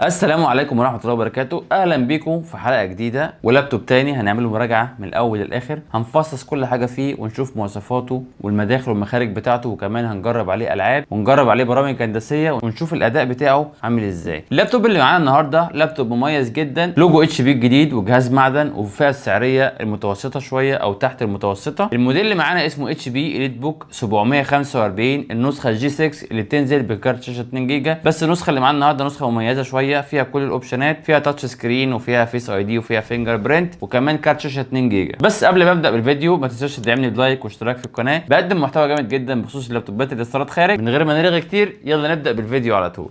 السلام عليكم ورحمة الله وبركاته. اهلا بيكم في حلقة جديدة ولابتوب تاني هنعمله مراجعة من الاول للاخر. هنفصص كل حاجة فيه ونشوف مواصفاته والمداخل والمخارج بتاعته، وكمان هنجرب عليه العاب ونجرب عليه برامج هندسية ونشوف الاداء بتاعه عامل ازاي. اللابتوب اللي معانا النهاردة لابتوب مميز جدا، لوجو اتش بي الجديد وجهاز معدن وفئة السعرية المتوسطة شوية او تحت المتوسطة. الموديل اللي معانا اسمه اتش بي اليت بوك 745، النسخة الجي 6 اللي بتنزل بكارت شاشة 2 جيجا. بس النسخة اللي معانا النهاردة نسخة مميزة شوية، فيها كل الاوبشنات، فيها تاتش سكرين وفيها فيس اي دي وفيها فينجر برينت وكمان كارت شاشه 2 جيجا. بس قبل ما ابدا بالفيديو ما تنساش تدعمني بلايك واشتراك في القناه، بقدم محتوى جامد جدا بخصوص اللابتوبات اللي استيراد خارج. من غير ما نرغي كتير يلا نبدا بالفيديو على طول.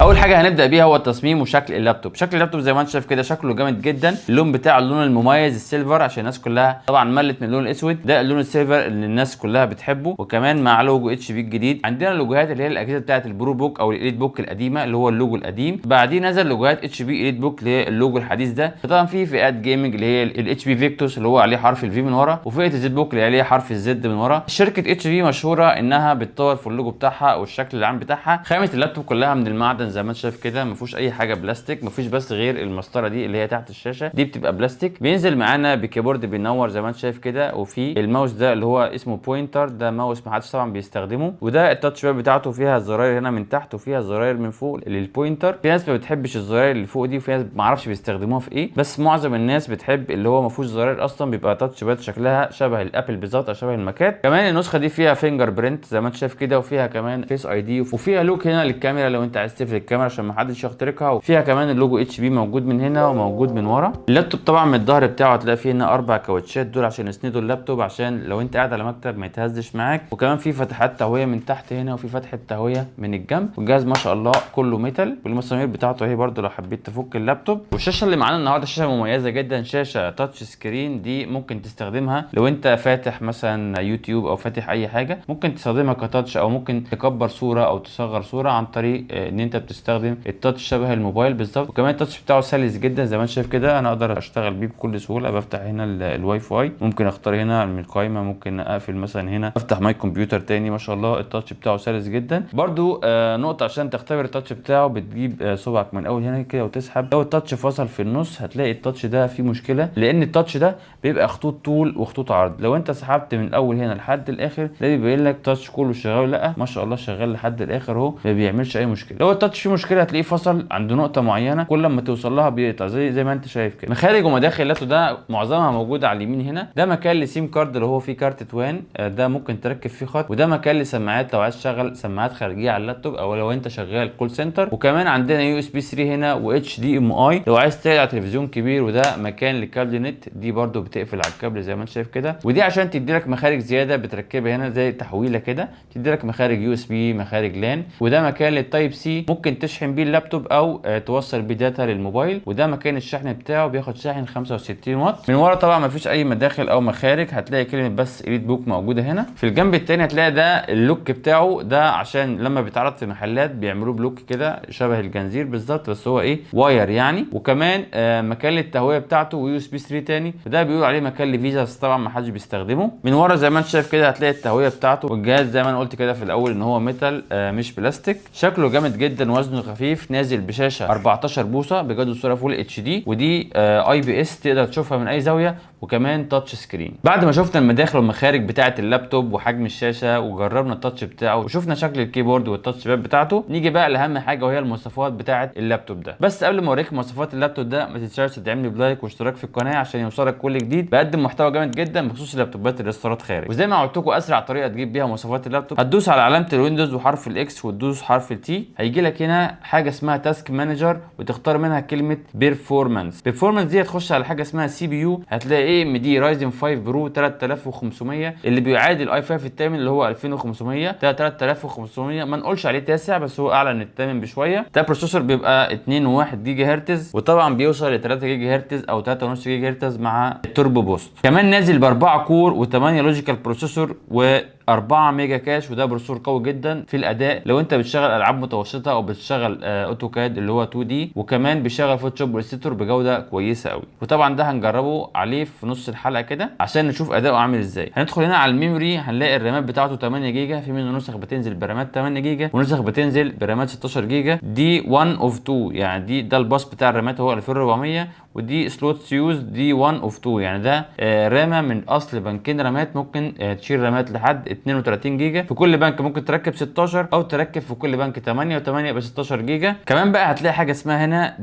اول حاجه هنبدا بيها هو التصميم وشكل اللابتوب. شكل اللابتوب زي ما انت شايف كده شكله جامد جدا. اللون بتاعه اللون المميز السيلفر، عشان الناس كلها طبعا ملت من اللون الاسود. ده اللون السيلفر اللي الناس كلها بتحبه، وكمان مع لوجو اتش بي الجديد. عندنا لوجوهات اللي هي الاجهزه بتاعه البرو بوك او الاليت بوك القديمه اللي هو اللوجو القديم. بعدين نزل لوجوهات اتش بي اليت بوك اللي هي اللوجو الحديث ده. طبعا في فئات جيمنج اللي هي الاتش بي فيكتوس اللي هو عليه حرف الفي من ورا، وفئه الزد بوك اللي عليه حرف الزد من ورا. شركه اتش بي مشهوره انها بتطور في اللوجو بتاعها او الشكل العام بتاعها. خامه اللابتوب كلها من المعدن زي ما انت شايف كده، ما فيهوش اي حاجه بلاستيك، ما فيش بس غير المسطره دي اللي هي تحت الشاشه دي بتبقى بلاستيك. بينزل معانا بكيبورد بينور زي ما انت شايف كده، وفي الماوس ده اللي هو اسمه بوينتر، ده ماوس ما حدش طبعا بيستخدمه. وده التاتش باد بتاعته، فيها الزراير هنا من تحت وفيها الزراير من فوق للبوينتر. في ناس ما بتحبش الزراير اللي فوق دي، وفي ناس ما اعرفش بيستخدموها في ايه، بس معظم الناس بتحب اللي هو ما فيهوش زراير اصلا، بيبقى تاتش باد شكلها شبه الابل بالظبط او شبه الماكات. كمان النسخه دي فيها فينجر برينت زي ما انت شايف كده، وفيها كمان فيس اي دي، وفيها لوك هنا للكاميرا لو انت عايز تقفل الكاميرا عشان ما حدش يخترقها. وفيها كمان اللوجو اتش بي موجود من هنا وموجود من ورا. اللابتوب طبعا من الظهر بتاعه هتلاقي فيه هنا 4 كاوتشات دول عشان يسندوا اللابتوب، عشان لو انت قاعد على مكتب ما يتهزش معاك. وكمان في فتحات تهويه من تحت هنا، وفي فتحه تهويه من الجنب. والجهاز ما شاء الله كله ميتال، والمسامير بتاعته اهي برده لو حبيت تفك اللابتوب. والشاشه اللي معانا النهارده شاشه مميزه جدا، شاشه تاتش سكرين. دي ممكن تستخدمها لو انت فاتح مثلا يوتيوب او فاتح اي حاجه، ممكن تستخدمها كتاتش، او ممكن تكبر صوره او تصغر صوره عن طريق ان انت بتستخدم التاتش شبه الموبايل بالظبط. وكمان التاتش بتاعه سلس جدا زي ما انت شايف كده، انا اقدر اشتغل بيه بكل سهوله. بفتح هنا الواي فاي، ممكن اختار هنا من القائمه، ممكن اقفل مثلا هنا افتح ماي كمبيوتر تاني. ما شاء الله التاتش بتاعه سلس جدا. برده نقطه عشان تختبر التاتش بتاعه، بتجيب صبعك من اول هنا كده وتسحب. لو التاتش فصل في النص هتلاقي التاتش ده فيه مشكله، لان التاتش ده بيبقى خطوط طول وخطوط عرض. لو انت سحبت من الاول هنا لحد الاخر ده بيبين لك التاتش كله شغال. لا ما شاء الله شغال لحد الاخر اهو، ما بيعملش اي مشكله. لو التاتش فيه مشكله هتلاقيه فصل عند نقطه معينه، كل ما توصل لها بيقطع زي ما انت شايف كده. مخارج ومداخل اللابتوب ده معظمها موجوده على اليمين هنا. ده مكان لسيم كارد اللي هو فيه كارت توان، ده ممكن تركب فيه خط. وده مكان لسماعات لو عايز تشغل سماعات خارجيه على اللابتوب، او لو انت شغال كول سنتر. وكمان عندنا يو اس بي 3 هنا واتش دي ام اي لو عايز تقعد على تلفزيون كبير. وده مكان لكابل نت، دي برده بتقفل على الكابل زي ما انت شايف كده. ودي عشان تدي لك مخارج زياده بتركبها هنا زي تحويله كده، تدي لك مخارج يو اس بي مخارج لان. وده مكان للتايب سي، ممكن تشحن بيه اللابتوب او توصل بيه داتا للموبايل. وده مكان الشحن بتاعه، بياخد شاحن 65 واط. من ورا طبعا ما فيش اي مداخل او مخارج، هتلاقي كلمه بس اليت بوك موجوده هنا. في الجنب الثاني هتلاقي ده اللوك بتاعه، ده عشان لما بيتعرض في محلات بيعملوه بلوك كده شبه الجنزير بالظبط، بس هو ايه واير يعني. وكمان مكان للتهويه بتاعته ويو اس بي 3 تاني، وده بيقولوا عليه مكان لفيزا بس طبعا ما حدش بيستخدمه. من ورا زي ما انت شايف كده هتلاقي التهويه بتاعته. والجهاز زي ما انا قلت كده في الاول ان هو ميتال مش بلاستيك. شكله جامد جدا، وزنه خفيف، نازل بشاشه 14 بوصه بجوده صوره فول اتش دي، ودي اي بي اس تقدر تشوفها من اي زاويه، وكمان تاتش سكرين. بعد ما شفنا المداخل والمخارج بتاعه اللابتوب وحجم الشاشه وجربنا التاتش بتاعه وشفنا شكل الكيبورد والتاتش باد بتاعته، نيجي بقى لاهم حاجه وهي المواصفات بتاعه اللابتوب ده. بس قبل ما اوريك مواصفات اللابتوب ده ما تنساش تدعمني بلايك واشتراك في القناه عشان يوصلك كل جديد. بقدم محتوى جامد جدا بخصوص اللابتوبات اللي استيراد خارج. وزي ما قلت لكم اسرع طريقه تجيب بيها مواصفات اللابتوب، هتدوس على علامه الويندوز وحرف الاكس وتدوس حرف التي، هيجي لك هنا حاجه اسمها تاسك مانجر وتختار منها كلمه بيرفورمانس. بيرفورمانس دي هتخش على حاجه اسمها سي بي يو، هتلاقي ايه مدي رايزن 5 برو 3500 اللي بيعادل اي 5 الثامن اللي هو 2500. ده 3500 ما نقولش عليه تاسع، بس هو اعلى من الثامن بشويه. ده بروسيسور بيبقى 2.1 جيجا هرتز، وطبعا بيوصل ل 3 جيجا هرتز او 3.5 جيجا هرتز مع التوربو بوست. كمان نازل ب4 كور و8 لوجيكال بروسيسور و 4 ميجا كاش، وده بروسيسور قوي جدا في الاداء لو انت بتشغل العاب متوسطه او بتشغل اوتوكاد اللي هو 2 دي، وكمان بيشغل فوتوشوب والاستيتور بجوده كويسه قوي. وطبعا ده هنجربه عليه في نص الحلقه كده عشان نشوف اداؤه عامل ازاي. هندخل هنا على الميموري، هنلاقي الرامات بتاعته 8 جيجا، في منه نسخ بتنزل برامات 8 جيجا ونسخ بتنزل برامات 16 جيجا. دي 1 اوف 2، يعني ده الباص بتاع الرامات هو 2400، ودي سلوت يوز دي 1 اوف 2، يعني ده رامه من اصل بنكين رامات. ممكن تشيل رامات لحد 32 جيجا، في كل بنك ممكن تركب 16 او تركب في كل بنك 8 و8 ب 16 جيجا. كمان بقى هتلاقي حاجه اسمها هنا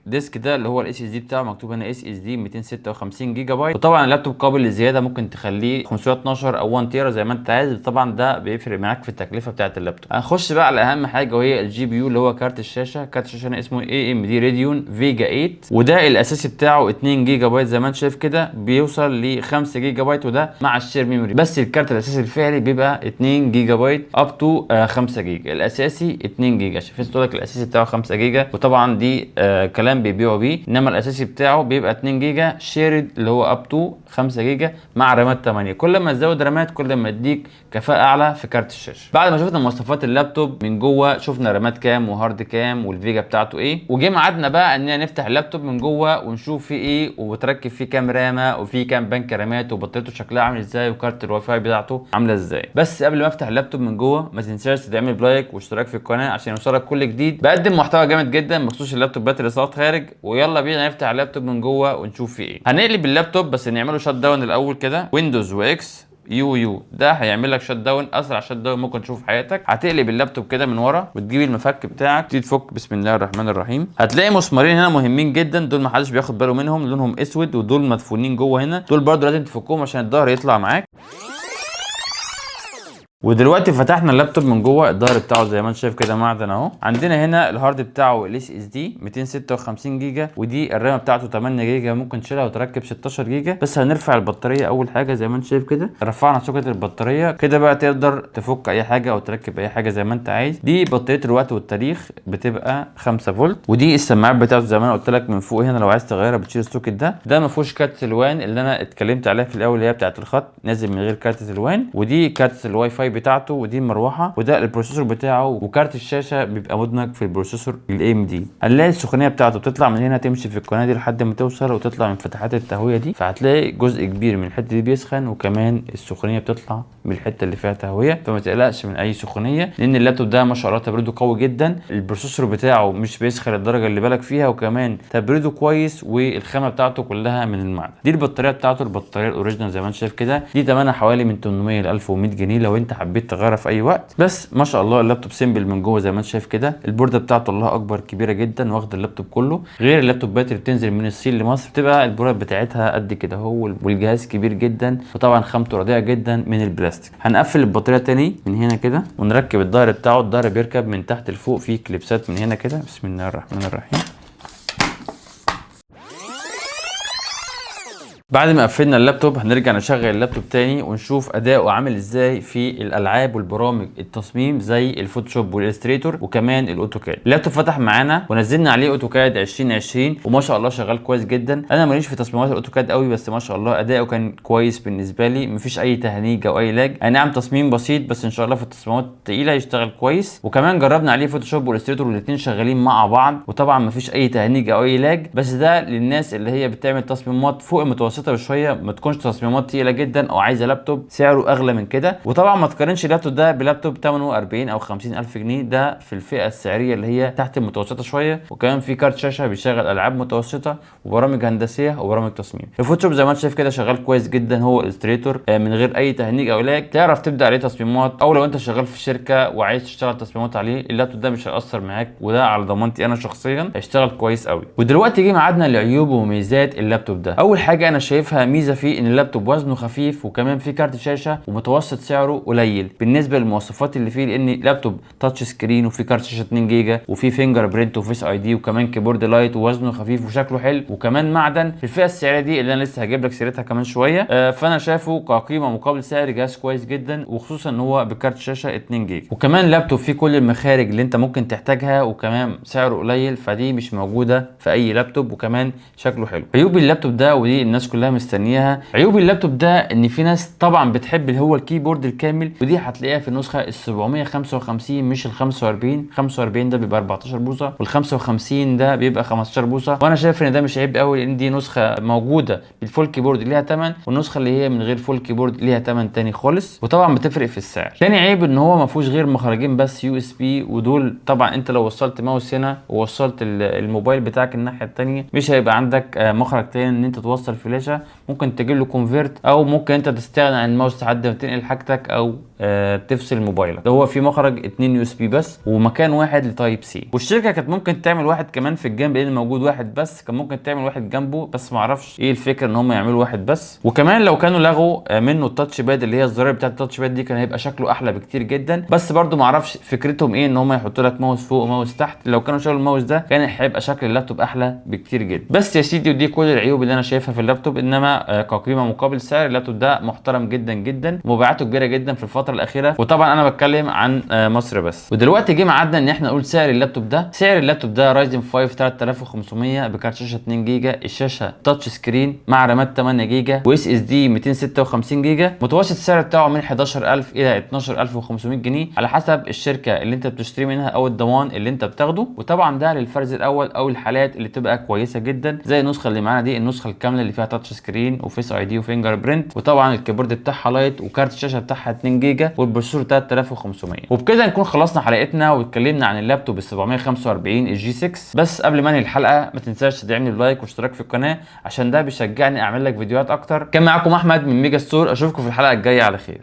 ديسك ده اللي هو الاس اس دي بتاعه، مكتوب هنا اس اس دي 256 جيجا بايت. وطبعا اللابتوب قابل للزياده، ممكن تخليه 512 او 1 تيرا زي ما انت عايز. طبعا ده بيفرق معاك في التكلفه بتاعه اللابتوب. هنخش بقى على اهم حاجه وهي الجي بي يو اللي هو كارت الشاشه. كارت الشاشه هنا اسمه اي ام دي راديون فيجا 8، وده الاساسي بتاعه 2 جيجا بايت زي ما انت شايف كده، بيوصل ل 5 جيجا بايت وده مع الشير ميموري. بس الكارت الاساسي الفعلي بيبقى 2 جيجا بايت اب تو 5 جيجا. الاساسي 2 جيجا، شايف لك الاساسي بتاعه 5 جيجا، وطبعا دي كلام بيبيعوا بيه، انما الاساسي بتاعه بيبقى 2 جيجا شيرد اللي هو اب تو 5 جيجا مع رامات 8. كل ما تزود رامات كل ما يديك كفاءه اعلى في كارت الشاشه. بعد ما شفنا مواصفات اللابتوب من جوه، شفنا رامات كام وهارد كام والفيجا بتاعته ايه، وجه ميعادنا بقى اننا نفتح اللابتوب من جوه ونشوف فيه ايه وبتركب فيه كام رامه وفيه كام بنك رامات وبطاريته شكلها عامل ازاي وكارت الواي فاي بتاعته عامله ازاي. بس قبل ما افتح اللابتوب من جوه ما تنساش تعمل لايك واشتراك في القناه عشان يوصلك كل جديد. بقدم محتوى جامد جدا بخصوص اللابتوبات اللي صارت خارج. ويلا بينا نفتح اللابتوب من جوه ونشوف فيه ايه. هنقلب اللابتوب بس نعمله شات داون الاول كده، ويندوز واكس يو ده هيعمل لك شات داون، اسرع شات داون ممكن تشوفه في حياتك. هتقلب اللابتوب كده من ورا وتجيب المفك بتاعك تيجي تفك. بسم الله الرحمن الرحيم. هتلاقي مسمارين هنا مهمين جدا، دول محدش بياخد باله منهم، لونهم اسود ودول مدفونين جوه هنا، دول برضو لازم تفكهم عشان الظهر يطلع معاك. ودلوقتي فتحنا اللابتوب من جوه، الظهر بتاعه زي ما انت شايف كده معدن اهو. عندنا هنا الهارد بتاعه الاس اس دي 256 جيجا، ودي الرامه بتاعته 8 جيجا ممكن تشيلها وتركب 16 جيجا. بس هنرفع البطاريه اول حاجه زي ما انت شايف كده. رفعنا سوكت البطاريه كده، بقى تقدر تفك اي حاجه او تركب اي حاجه زي ما انت عايز. دي بطاريه الوقت والتاريخ بتبقى 5 فولت، ودي السماعات بتاعته زي ما انا قلت لك من فوق هنا، لو عايز تغيرها بتشيل السوكت ده ما فيهوش كارت الوان اللي انا اتكلمت عليها في الاول اللي هي بتاعه الخط، نازل من غير كارت الوان. ودي كارت الواي فاي بتاعته، ودي مروحه، وده البروسيسور بتاعه. وكارت الشاشه بيبقى مدمج في البروسيسور الاي ام دي. هنلاقي السخونيه بتاعته بتطلع من هنا تمشي في القناه دي لحد ما توصل وتطلع من فتحات التهويه دي، فهتلاقي جزء كبير من الحته دي بيسخن، وكمان السخونيه بتطلع من الحته اللي فيها تهويه. فما تقلقش من اي سخونيه لان اللابتوب ده ما شاء الله تبريده قوي جدا. البروسيسور بتاعه مش بيسخن الدرجه اللي بالك فيها، وكمان تبريده كويس، والخامه بتاعته كلها من المعدن. دي البطاريه بتاعته، البطاريه الاوريجينال زي ما انت شايف كده، دي ثمنها حوالي من 800 ل 1100 جنيه لو انت حبيت تغيرها في اي وقت. بس ما شاء الله اللابتوب سيمبل من جوه زي ما انت شايف كده. البورده بتاعته الله اكبر كبيره جدا واخد اللابتوب كله، غير اللابتوبات اللي بتنزل من الصين لمصر بتبقى البورده بتاعتها قد كده هو، والجهاز كبير جدا، وطبعا خامته رديئه جدا من البلاستيك. هنقفل البطاريه تاني من هنا كده ونركب الظهر بتاعه. الظهر بيركب من تحت لفوق، فيه كليبسات من هنا كده. بسم الله الرحمن الرحيم. بعد ما قفلنا اللابتوب هنرجع نشغل اللابتوب تاني ونشوف اداؤه عامل ازاي في الالعاب والبرامج التصميم زي الفوتوشوب والإليستريتور وكمان الاوتوكاد. اللابتوب فتح معانا ونزلنا عليه اوتوكاد 2020 وما شاء الله شغال كويس جدا. انا ماليش في تصميمات الاوتوكاد قوي، بس ما شاء الله اداؤه كان كويس بالنسبه لي، مفيش اي تهنيج او اي لاج. اي نعم تصميم بسيط، بس ان شاء الله في التصميمات الثقيله يشتغل كويس. وكمان جربنا عليه فوتوشوب والإليستريتور والاثنين شغالين مع بعض، وطبعا مفيش اي تهنيج او اي لاج. بس ده للناس اللي هي بتعمل تصميمات فوق المتوسطه بشويه، ما تكونش تصميمات تقيله جدا او عايزه لابتوب سعره اغلى من كده. وطبعا ما تقارنش اللابتوب ده بلابتوب ثمنه 40 او 50 الف جنيه، ده في الفئه السعريه اللي هي تحت المتوسطه شويه. وكمان في كارت شاشه بيشغل العاب متوسطه وبرامج هندسيه وبرامج تصميم. الفوتوشوب زي ما انت شايف كده شغال كويس جدا، هو الستريتور من غير اي تهنيج او لاج، تعرف تبدا عليه تصميمات. او لو انت شغال في شركه وعايز تشتغل تصميمات عليه، اللابتوب ده مش هيأثر معاك، وده على ضمانتي انا شخصيا هيشتغل كويس قوي. ودلوقتي جه ميعادنا لعيوب وميزات اللابتوب ده. اول حاجه انا شايفها ميزه فيه ان اللابتوب وزنه خفيف، وكمان في كارت شاشه ومتوسط سعره قليل بالنسبه للمواصفات اللي فيه، لان لابتوب تاتش سكرين وفي كارت شاشه 2 جيجا وفي فينجر برينت وفيس اي دي وكمان كيبورد لايت، ووزنه خفيف وشكله حلو وكمان معدن في الفئه السعريه دي اللي انا لسه هجيب لك سيرتها كمان شويه. فانا شايفه كقيمه مقابل سعر جهاز كويس جدا، وخصوصا ان هو بكارت شاشه 2 جيجا. وكمان لابتوب فيه كل المخارج اللي انت ممكن تحتاجها، وكمان سعره قليل، فدي مش موجوده في اي لابتوب، وكمان شكله حلو. عيوب اللابتوب ده ودي الناس كلها كلها مستنياها. عيوب اللابتوب ده ان في ناس طبعا بتحب اللي هو الكيبورد الكامل، ودي هتلاقيها في النسخه ال 755 مش ال 45. 45 ده بيبقى 14 بوصه، وال 55 ده بيبقى 15 بوصه، وانا شايف ان ده مش عيب قوي، لان دي نسخه موجوده بالفول كيبورد ليها ثمن، والنسخه اللي هي من غير فول كيبورد ليها ثمن تاني خالص، وطبعا بتفرق في السعر. تاني عيب ان هو ما فيهوش غير مخرجين بس يو اس بي، ودول طبعا انت لو وصلت ماوس هنا ووصلت الموبايل بتاعك الناحيه الثانيه مش هيبقى عندك مخرج تاني ان انت توصل فلاشه. ممكن تجيب له كونفيرت، او ممكن انت تستغنى عن الماوس لحد ما تنقل حاجتك او تفصل موبايلك. ده هو في مخرج 2 يو اس بي بس، ومكان واحد لتايب سي. والشركه كانت ممكن تعمل واحد كمان في الجنب، لان موجود واحد بس، كان ممكن تعمل واحد جنبه، بس ما اعرفش ايه الفكره ان هم يعملوا واحد بس. وكمان لو كانوا لغوا منه التاتش باد، اللي هي الزرار بتاع التاتش باد دي، كان هيبقى شكله احلى بكتير جدا. بس برده ما اعرفش فكرتهم ايه ان هم يحطوا لك ماوس فوق وماوس تحت. لو كانوا شالوا الماوس ده كان هيبقى شكل اللابتوب احلى بكتير جدا. بس يا سيدي، ودي كل العيوب اللي انا شايفها في اللابتوب. انما كقيمه مقابل سعر، اللابتوب ده محترم جدا جدا، مبيعاته كبيره جدا في الفتره الاخيره. وطبعا انا بتكلم عن مصر بس. ودلوقتي جه ميعادنا ان احنا نقول سعر اللابتوب ده. سعر اللابتوب ده رايزن 5 3500 بكارت شاشه 2 جيجا، الشاشه تاتش سكرين مع رامات 8 جيجا واس اس دي 256 جيجا. متوسط السعر بتاعه من 11000 الى 12500 جنيه على حسب الشركه اللي انت بتشتري منها او الضمان اللي انت بتاخده. وطبعا ده للفرز الاول او الحالات اللي تبقى كويسه جدا، زي النسخه اللي معانا دي، النسخه الكامله اللي فيها تاتش سكرين وفيس اي دي وفينجر برنت، وطبعا الكيبورد بتاعها لايت، وكارت الشاشه بتاعها 2 جيجا، والبروسيسور 3500. وبكده نكون خلصنا حلقتنا واتكلمنا عن اللابتوب ال 745 الجي 6. بس قبل ما انهي الحلقه ما تنساش تدعمني بلايك واشتراك في القناه، عشان ده بيشجعني اعمل لك فيديوهات اكتر. كان معاكم احمد من ميجا ستور، اشوفكم في الحلقه الجايه على خير.